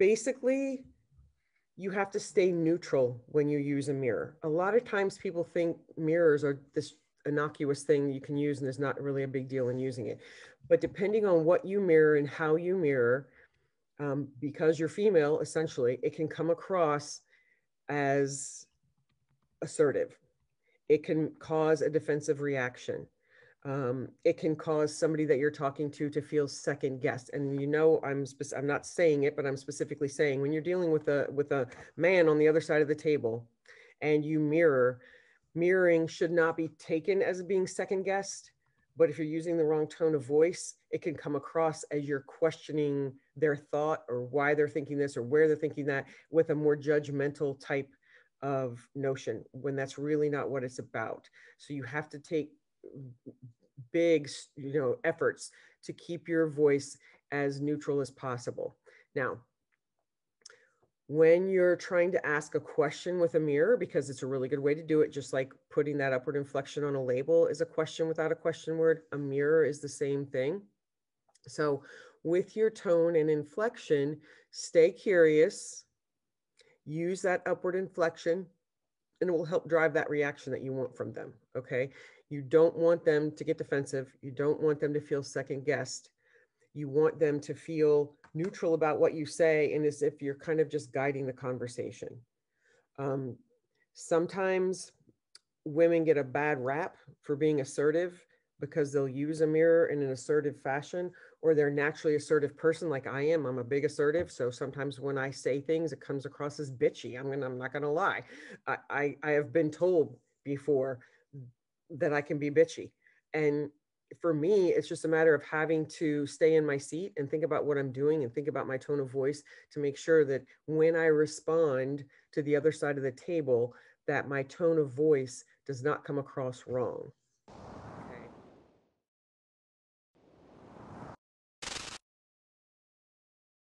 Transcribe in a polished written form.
Basically, you have to stay neutral when you use a mirror. A lot of times people think mirrors are this innocuous thing you can use and there's not really a big deal in using it. But depending on what you mirror and how you mirror, because you're female, essentially, it can come across as assertive. It can cause a defensive reaction. It can cause somebody that you're talking to feel second guessed. And you know, I'm not saying it, but I'm specifically saying when you're dealing with a man on the other side of the table, and you mirroring should not be taken as being second guessed. But if you're using the wrong tone of voice, it can come across as you're questioning their thought or why they're thinking this or where they're thinking that, with a more judgmental type of notion, when that's really not what it's about. So you have to take big, efforts to keep your voice as neutral as possible. Now, when you're trying to ask a question with a mirror, because it's a really good way to do it, just like putting that upward inflection on a label is a question without a question word, a mirror is the same thing. So with your tone and inflection, stay curious, use that upward inflection, and it will help drive that reaction that you want from them, okay? You don't want them to get defensive. You don't want them to feel second guessed. You want them to feel neutral about what you say, and as if you're kind of just guiding the conversation. Sometimes women get a bad rap for being assertive because they'll use a mirror in an assertive fashion, or they're naturally assertive person like I am. I'm a big assertive. So sometimes when I say things, it comes across as bitchy. I'm not going to lie. I have been told before that I can be bitchy. And for me, it's just a matter of having to stay in my seat and think about what I'm doing and think about my tone of voice to make sure that when I respond to the other side of the table, that my tone of voice does not come across wrong.